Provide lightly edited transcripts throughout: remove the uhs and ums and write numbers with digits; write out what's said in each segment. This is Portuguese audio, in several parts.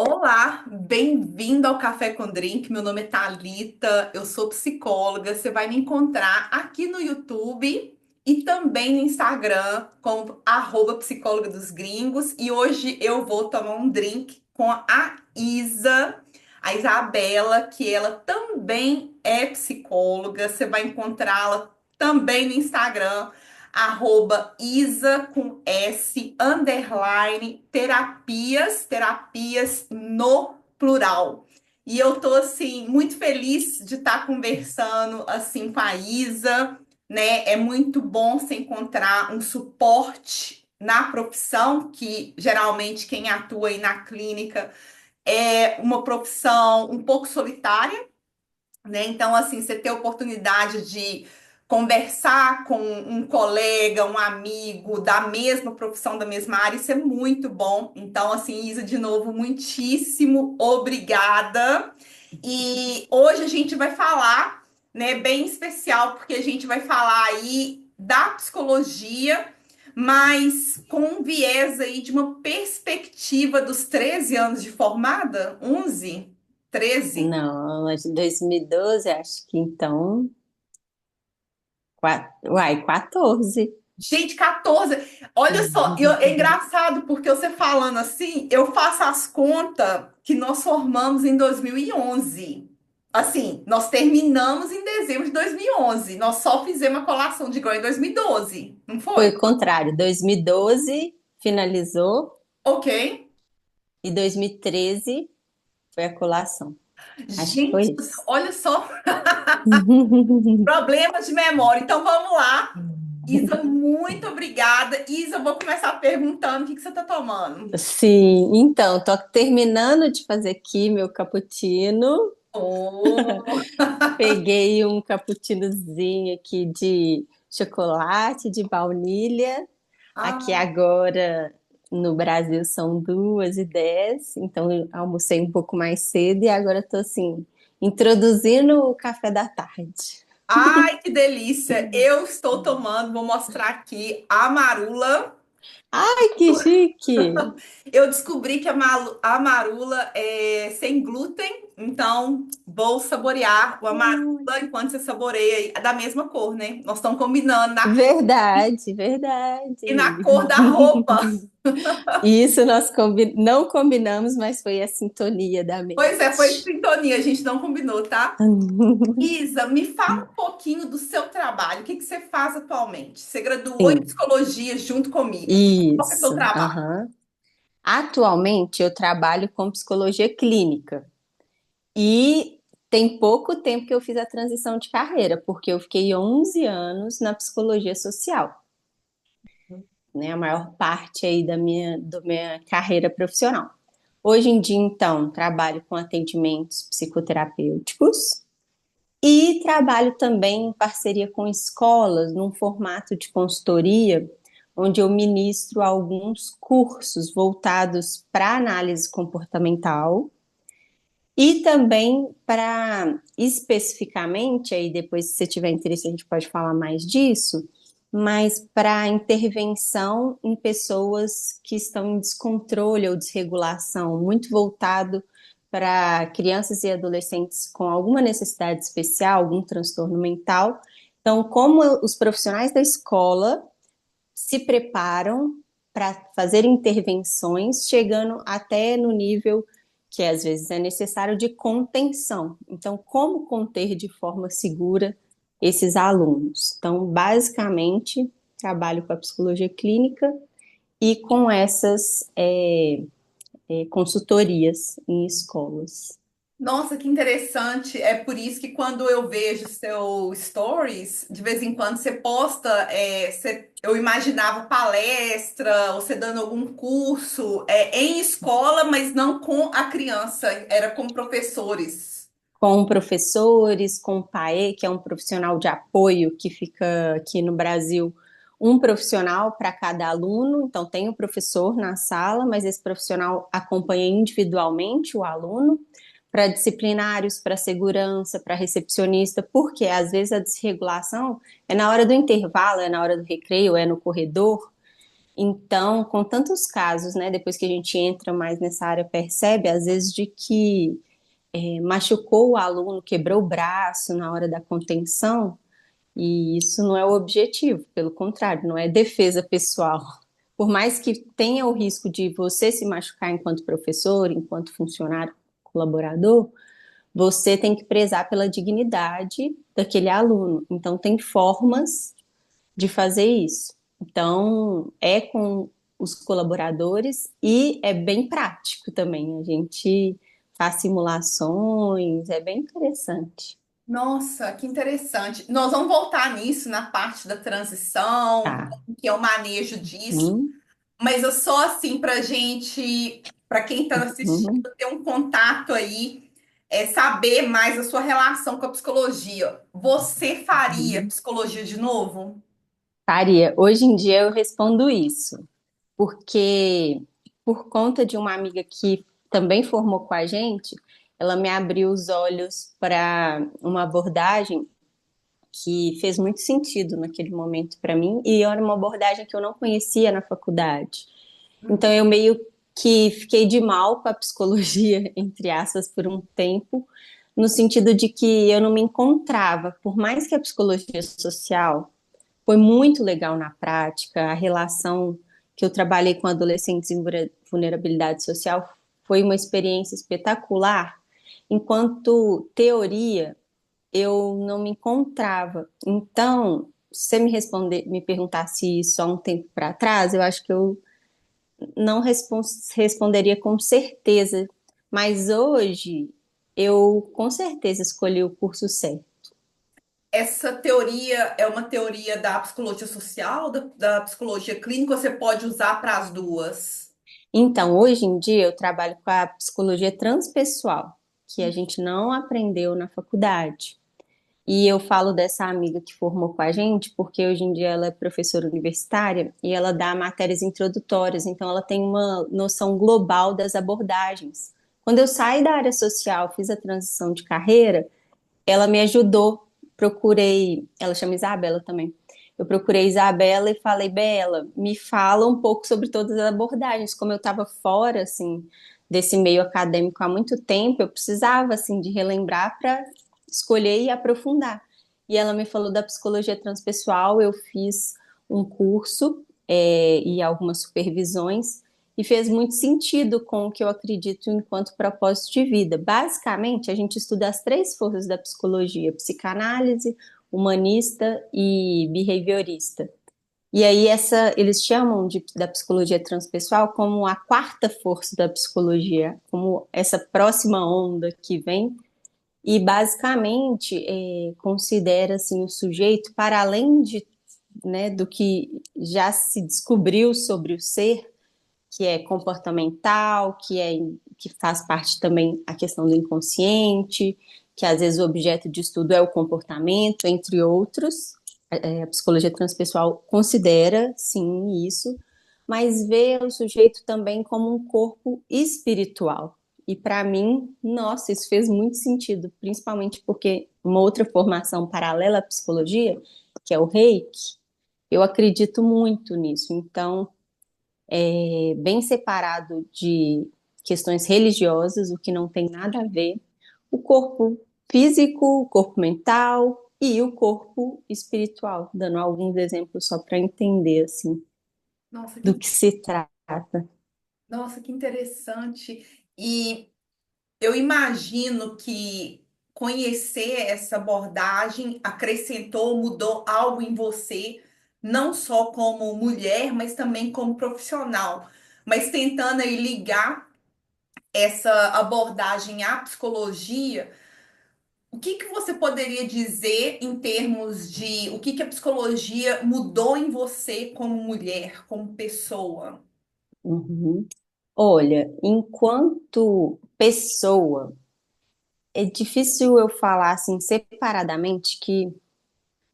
Olá, bem-vindo ao Café com Drink. Meu nome é Thalita, eu sou psicóloga. Você vai me encontrar aqui no YouTube e também no Instagram como @psicóloga dos gringos. E hoje eu vou tomar um drink com a a Isabela, que ela também é psicóloga. Você vai encontrá-la também no Instagram @Isa com S, underline, terapias no plural. E eu tô, assim, muito feliz de estar conversando, assim, com a Isa, né? É muito bom se encontrar um suporte na profissão, que geralmente quem atua aí na clínica é uma profissão um pouco solitária, né? Então, assim, você ter a oportunidade de conversar com um colega, um amigo da mesma profissão, da mesma área, isso é muito bom. Então, assim, Isa, de novo, muitíssimo obrigada. E hoje a gente vai falar, né, bem especial, porque a gente vai falar aí da psicologia, mas com um viés aí de uma perspectiva dos 13 anos de formada, 11, 13. Não, mas de 2012, acho que então. Uai, 14. Gente, 14. Olha só, é engraçado porque você falando assim, eu faço as contas que nós formamos em 2011. Assim, nós terminamos em dezembro de 2011. Nós só fizemos a colação de grau em 2012, não Foi foi? o contrário. 2012 finalizou Ok. e 2013 foi a colação. Acho que foi Gente, isso. olha só, problemas de memória. Então vamos lá. Isa, muito obrigada. Isa, eu vou começar perguntando o que que você está tomando. Sim, então, tô terminando de fazer aqui meu cappuccino. Oh. Peguei um cappuccinozinho aqui de chocolate, de baunilha. Aqui Ah. agora no Brasil são 2h10, então eu almocei um pouco mais cedo e agora estou assim, introduzindo o café da tarde. Ai, que delícia! Eu estou tomando, vou mostrar aqui a marula. Ai, que chique! Eu descobri que a marula é sem glúten, então vou saborear o amarula enquanto você saboreia aí. É da mesma cor, né? Nós estamos combinando na cor Verdade, e na verdade. cor da roupa. Isso nós não combinamos, mas foi a sintonia da Pois é, foi mente. sintonia, a gente não combinou, tá? Isa, me fala um pouquinho do seu trabalho. O que que você faz atualmente? Você graduou em Sim, psicologia junto comigo. Qual que é o seu isso. trabalho? Aham. Atualmente eu trabalho com psicologia clínica. E tem pouco tempo que eu fiz a transição de carreira, porque eu fiquei 11 anos na psicologia social, né? A maior parte aí da minha carreira profissional. Hoje em dia, então, trabalho com atendimentos psicoterapêuticos e trabalho também em parceria com escolas, num formato de consultoria, onde eu ministro alguns cursos voltados para análise comportamental. E também para especificamente, aí depois, se você tiver interesse, a gente pode falar mais disso, mas para intervenção em pessoas que estão em descontrole ou desregulação, muito voltado para crianças e adolescentes com alguma necessidade especial, algum transtorno mental. Então, como os profissionais da escola se preparam para fazer intervenções, chegando até no nível que às vezes é necessário de contenção. Então, como conter de forma segura esses alunos? Então, basicamente, trabalho com a psicologia clínica e com essas consultorias em escolas. Nossa, que interessante. É por isso que quando eu vejo seu stories, de vez em quando você posta, eu imaginava palestra, ou você dando algum curso, em escola, mas não com a criança, era com professores. Com professores, com o PAE, que é um profissional de apoio que fica aqui no Brasil, um profissional para cada aluno. Então, tem o professor na sala, mas esse profissional acompanha individualmente o aluno, para disciplinários, para segurança, para recepcionista, porque às vezes a desregulação é na hora do intervalo, é na hora do recreio, é no corredor. Então, com tantos casos, né, depois que a gente entra mais nessa área, percebe às vezes de que machucou o aluno, quebrou o braço na hora da contenção, e isso não é o objetivo, pelo contrário, não é defesa pessoal. Por mais que tenha o risco de você se machucar enquanto professor, enquanto funcionário, colaborador, você tem que prezar pela dignidade daquele aluno. Então, tem formas de fazer isso. Então, é com os colaboradores e é bem prático também. A gente faz simulações, é bem interessante. Nossa, que interessante. Nós vamos voltar nisso na parte da transição, Tá. que é o manejo disso. Uhum, Mas eu só assim para gente, para quem está assistindo, uhum, ter um contato aí, saber mais a sua relação com a psicologia. Você faria uhum. psicologia de novo? Faria. Hoje em dia eu respondo isso, porque por conta de uma amiga que também formou com a gente, ela me abriu os olhos para uma abordagem que fez muito sentido naquele momento para mim, e era uma abordagem que eu não conhecia na faculdade. Então eu meio que fiquei de mal com a psicologia, entre aspas, por um tempo, no sentido de que eu não me encontrava, por mais que a psicologia social foi muito legal na prática, a relação que eu trabalhei com adolescentes em vulnerabilidade social foi uma experiência espetacular. Enquanto teoria, eu não me encontrava. Então, se você me perguntasse isso há um tempo para trás, eu acho que eu não responderia com certeza. Mas hoje, eu com certeza escolhi o curso certo. Essa teoria é uma teoria da psicologia social, da psicologia clínica, você pode usar para as duas. Então, hoje em dia, eu trabalho com a psicologia transpessoal, que a gente não aprendeu na faculdade. E eu falo dessa amiga que formou com a gente, porque hoje em dia ela é professora universitária e ela dá matérias introdutórias, então ela tem uma noção global das abordagens. Quando eu saí da área social, fiz a transição de carreira, ela me ajudou. Procurei, ela chama Isabela também. Eu procurei Isabela e falei, Bela, me fala um pouco sobre todas as abordagens. Como eu estava fora, assim, desse meio acadêmico há muito tempo, eu precisava, assim, de relembrar para escolher e aprofundar. E ela me falou da psicologia transpessoal, eu fiz um curso, e algumas supervisões, e fez muito sentido com o que eu acredito enquanto propósito de vida. Basicamente, a gente estuda as três forças da psicologia: psicanálise, humanista e behaviorista. E aí eles chamam da psicologia transpessoal como a quarta força da psicologia, como essa próxima onda que vem. E basicamente considera assim o sujeito para além de, né, do que já se descobriu sobre o ser, que é comportamental, que faz parte também a questão do inconsciente, que às vezes o objeto de estudo é o comportamento, entre outros. A psicologia transpessoal considera, sim, isso, mas vê o sujeito também como um corpo espiritual. E para mim, nossa, isso fez muito sentido, principalmente porque uma outra formação paralela à psicologia, que é o Reiki, eu acredito muito nisso. Então, bem separado de questões religiosas, o que não tem nada a ver, o corpo físico, o corpo mental e o corpo espiritual, dando alguns exemplos só para entender assim Nossa, do que se trata. nossa, que interessante. E eu imagino que conhecer essa abordagem acrescentou, mudou algo em você, não só como mulher, mas também como profissional. Mas tentando aí ligar essa abordagem à psicologia, o que que você poderia dizer em termos de o que que a psicologia mudou em você como mulher, como pessoa? Uhum. Olha, enquanto pessoa, é difícil eu falar assim separadamente que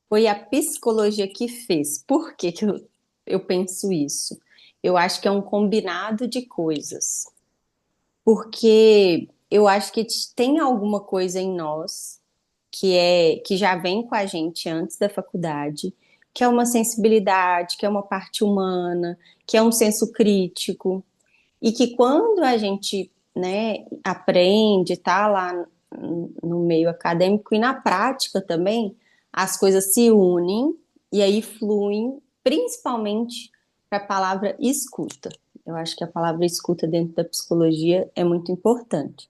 foi a psicologia que fez. Por que que eu penso isso? Eu acho que é um combinado de coisas. Porque eu acho que tem alguma coisa em nós que já vem com a gente antes da faculdade, que é uma sensibilidade, que é uma parte humana, que é um senso crítico. E que quando a gente, né, aprende, tá lá no meio acadêmico e na prática também, as coisas se unem e aí fluem, principalmente para a palavra escuta. Eu acho que a palavra escuta dentro da psicologia é muito importante.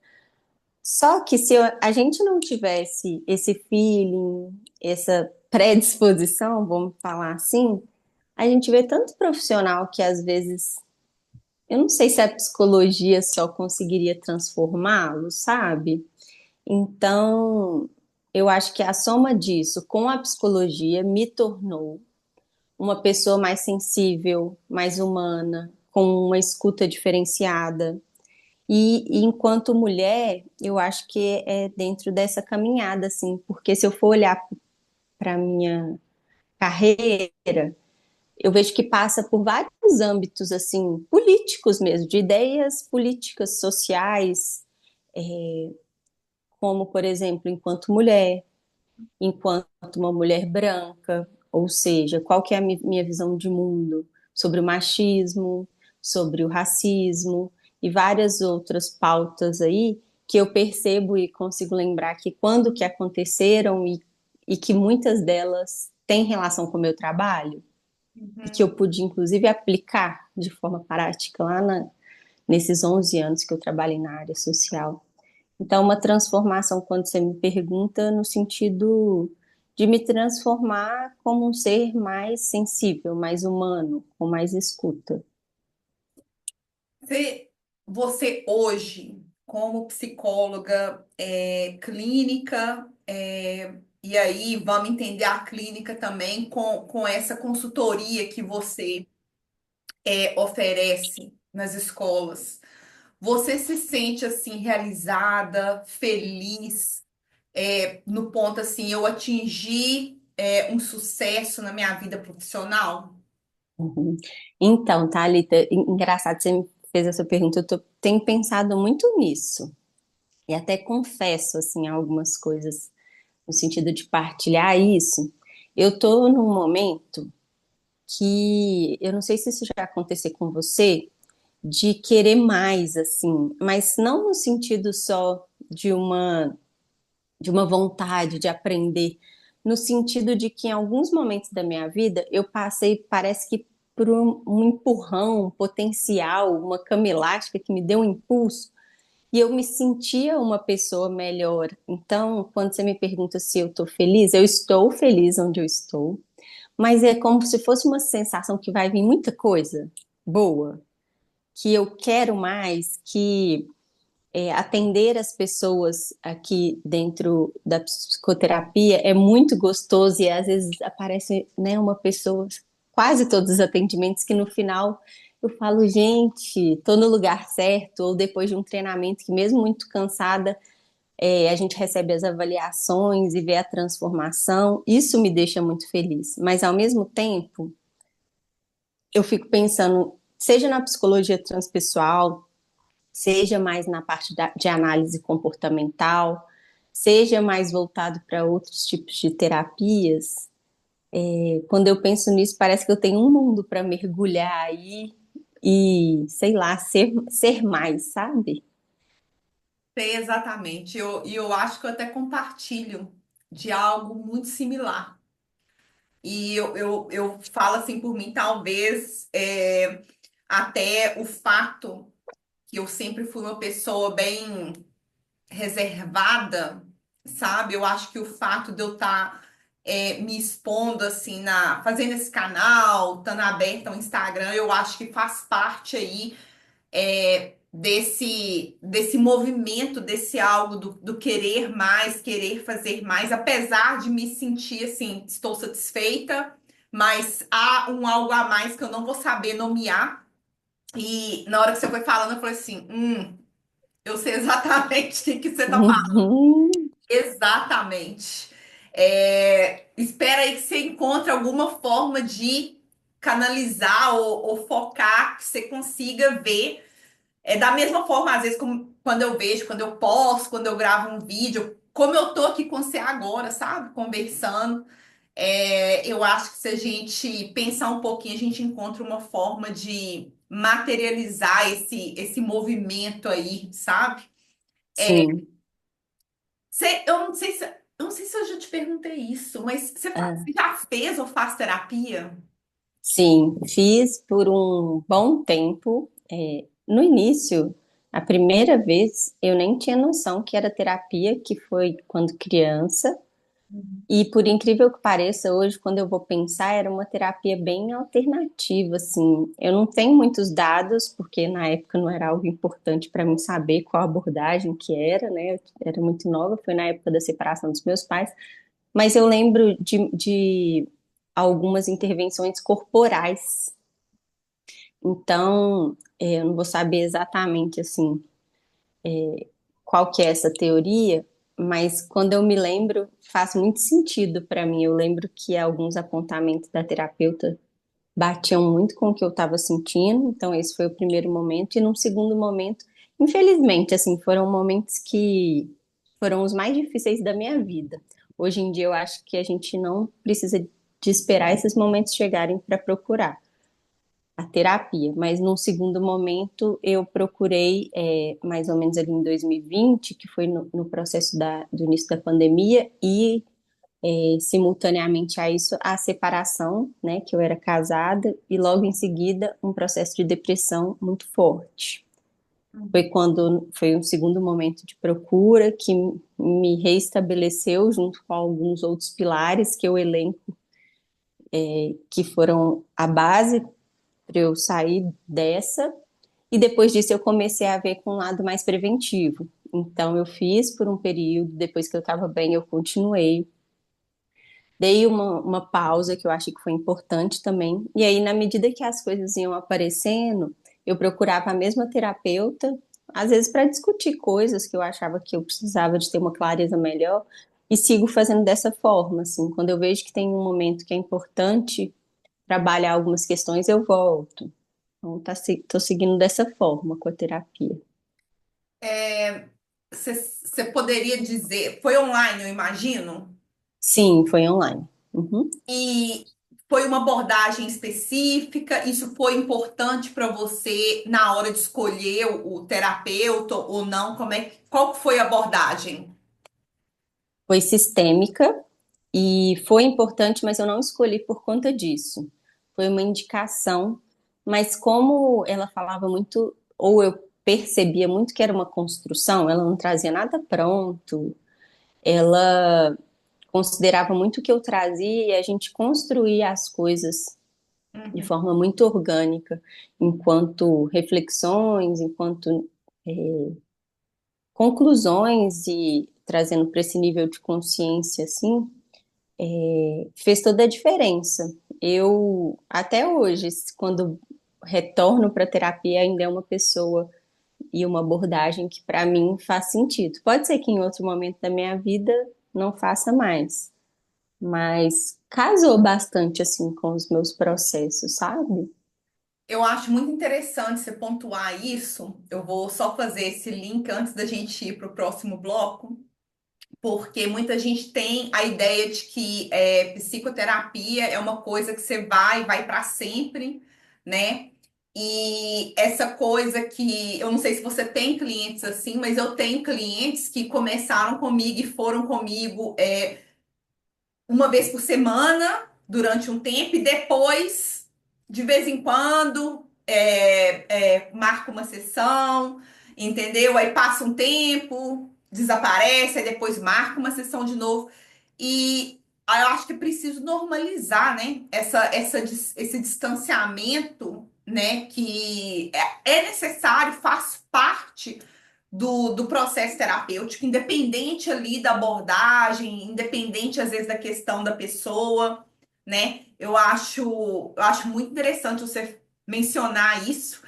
Só que se a gente não tivesse esse feeling, essa predisposição, vamos falar assim, a gente vê tanto profissional que às vezes eu não sei se a psicologia só conseguiria transformá-lo, sabe? Então, eu acho que a soma disso com a psicologia me tornou uma pessoa mais sensível, mais humana, com uma escuta diferenciada. E enquanto mulher, eu acho que é dentro dessa caminhada, assim, porque se eu for olhar para minha carreira, eu vejo que passa por vários âmbitos, assim, políticos mesmo, de ideias políticas sociais, como, por exemplo, enquanto mulher, enquanto uma mulher branca, ou seja, qual que é a minha visão de mundo sobre o machismo, sobre o racismo e várias outras pautas aí que eu percebo e consigo lembrar que quando que aconteceram e que muitas delas têm relação com o meu trabalho e que Uhum. eu pude, inclusive, aplicar de forma prática nesses 11 anos que eu trabalhei na área social. Então, uma transformação, quando você me pergunta, no sentido de me transformar como um ser mais sensível, mais humano, com mais escuta. Você, você hoje, como psicóloga clínica, e aí vamos entender a clínica também com essa consultoria que você oferece nas escolas. Você se sente assim realizada, feliz, no ponto assim, eu atingi um sucesso na minha vida profissional? Uhum. Então, Thalita, engraçado, você me fez essa pergunta, tenho pensado muito nisso. E até confesso, assim, algumas coisas no sentido de partilhar isso. Eu estou num momento que eu não sei se isso já aconteceu com você, de querer mais, assim, mas não no sentido só de uma vontade de aprender, no sentido de que em alguns momentos da minha vida eu passei, parece que por um empurrão, um potencial, uma cama elástica que me deu um impulso e eu me sentia uma pessoa melhor. Então, quando você me pergunta se eu estou feliz onde eu estou, mas é como se fosse uma sensação que vai vir muita coisa boa, que eu quero mais, que atender as pessoas aqui dentro da psicoterapia é muito gostoso e às vezes aparece, né, uma pessoa, quase todos os atendimentos, que no final eu falo, gente, estou no lugar certo, ou depois de um treinamento que mesmo muito cansada, a gente recebe as avaliações e vê a transformação, isso me deixa muito feliz. Mas ao mesmo tempo, eu fico pensando, seja na psicologia transpessoal, seja mais na parte de análise comportamental, seja mais voltado para outros tipos de terapias. Quando eu penso nisso, parece que eu tenho um mundo para mergulhar aí e, sei lá, ser mais, sabe? Sei exatamente. E eu acho que eu até compartilho de algo muito similar. E eu falo assim por mim, talvez até o fato que eu sempre fui uma pessoa bem reservada, sabe? Eu acho que o fato de eu estar me expondo assim fazendo esse canal, estando aberta ao Instagram, eu acho que faz parte aí desse movimento, desse algo do querer mais, querer fazer mais, apesar de me sentir assim, estou satisfeita, mas há um algo a mais que eu não vou saber nomear. E na hora que você foi falando, eu falei assim, eu sei exatamente o que você está falando. Uhum, Exatamente. Espera aí que você encontre alguma forma de canalizar ou focar, que você consiga ver. Da mesma forma, às vezes, quando eu vejo, quando eu posto, quando eu gravo um vídeo, como eu tô aqui com você agora, sabe? Conversando. Eu acho que se a gente pensar um pouquinho, a gente encontra uma forma de materializar esse movimento aí, sabe? Sim. Eu não sei se eu já te perguntei isso, mas Ah, você já fez ou faz terapia? sim, fiz por um bom tempo. No início, a primeira vez, eu nem tinha noção que era terapia, que foi quando criança. E por incrível que pareça, hoje, quando eu vou pensar, era uma terapia bem alternativa, assim. Eu não tenho muitos dados, porque na época não era algo importante para mim saber qual abordagem que era, né? Eu era muito nova, foi na época da separação dos meus pais. Mas eu lembro de algumas intervenções corporais. Então, eu não vou saber exatamente, assim, qual que é essa teoria, mas quando eu me lembro, faz muito sentido para mim. Eu lembro que alguns apontamentos da terapeuta batiam muito com o que eu estava sentindo, então esse foi o primeiro momento. E num segundo momento, infelizmente, assim, foram momentos que foram os mais difíceis da minha vida. Hoje em dia eu acho que a gente não precisa de esperar esses momentos chegarem para procurar a terapia, mas num segundo momento eu procurei, mais ou menos ali em 2020, que foi no processo do início da pandemia, e simultaneamente a isso a separação, né, que eu era casada, e logo em seguida um processo de depressão muito forte. Foi um segundo momento de procura que me reestabeleceu junto com alguns outros pilares que eu elenco, que foram a base para eu sair dessa. E depois disso eu comecei a ver com um lado mais preventivo. Então eu fiz por um período, depois que eu estava bem, eu continuei. Dei uma pausa que eu achei que foi importante também. E aí, na medida que as coisas iam aparecendo, eu procurava a mesma terapeuta, às vezes para discutir coisas que eu achava que eu precisava de ter uma clareza melhor, e sigo fazendo dessa forma, assim. Quando eu vejo que tem um momento que é importante trabalhar algumas questões, eu volto. Então, tô seguindo dessa forma com a terapia. Você poderia dizer, foi online, eu imagino? Sim, foi online. Uhum. E foi uma abordagem específica? Isso foi importante para você na hora de escolher o terapeuta ou não? Qual que foi a abordagem? Foi sistêmica e foi importante, mas eu não escolhi por conta disso. Foi uma indicação, mas como ela falava muito, ou eu percebia muito que era uma construção, ela não trazia nada pronto, ela considerava muito o que eu trazia e a gente construía as coisas de Uhum. forma muito orgânica, enquanto reflexões, enquanto conclusões e trazendo para esse nível de consciência, assim, fez toda a diferença. Eu, até hoje, quando retorno para a terapia, ainda é uma pessoa e uma abordagem que para mim faz sentido. Pode ser que em outro momento da minha vida não faça mais, mas casou bastante assim com os meus processos, sabe? Eu acho muito interessante você pontuar isso. Eu vou só fazer esse link antes da gente ir para o próximo bloco, porque muita gente tem a ideia de que psicoterapia é uma coisa que você vai para sempre, né? E essa coisa que eu não sei se você tem clientes assim, mas eu tenho clientes que começaram comigo e foram comigo uma vez por semana durante um tempo e depois, de vez em quando, marca uma sessão, entendeu? Aí passa um tempo, desaparece, aí depois marca uma sessão de novo. E aí eu acho que é preciso normalizar, né? Esse distanciamento, né? Que é necessário, faz parte do processo terapêutico, independente ali da abordagem, independente às vezes da questão da pessoa, né? Eu acho muito interessante você mencionar isso,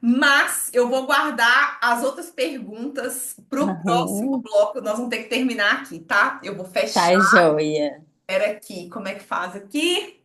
mas eu vou guardar as outras perguntas para o próximo Aham. bloco. Nós vamos ter que terminar aqui, tá? Eu vou fechar Tá joia. aqui. Como é que faz aqui?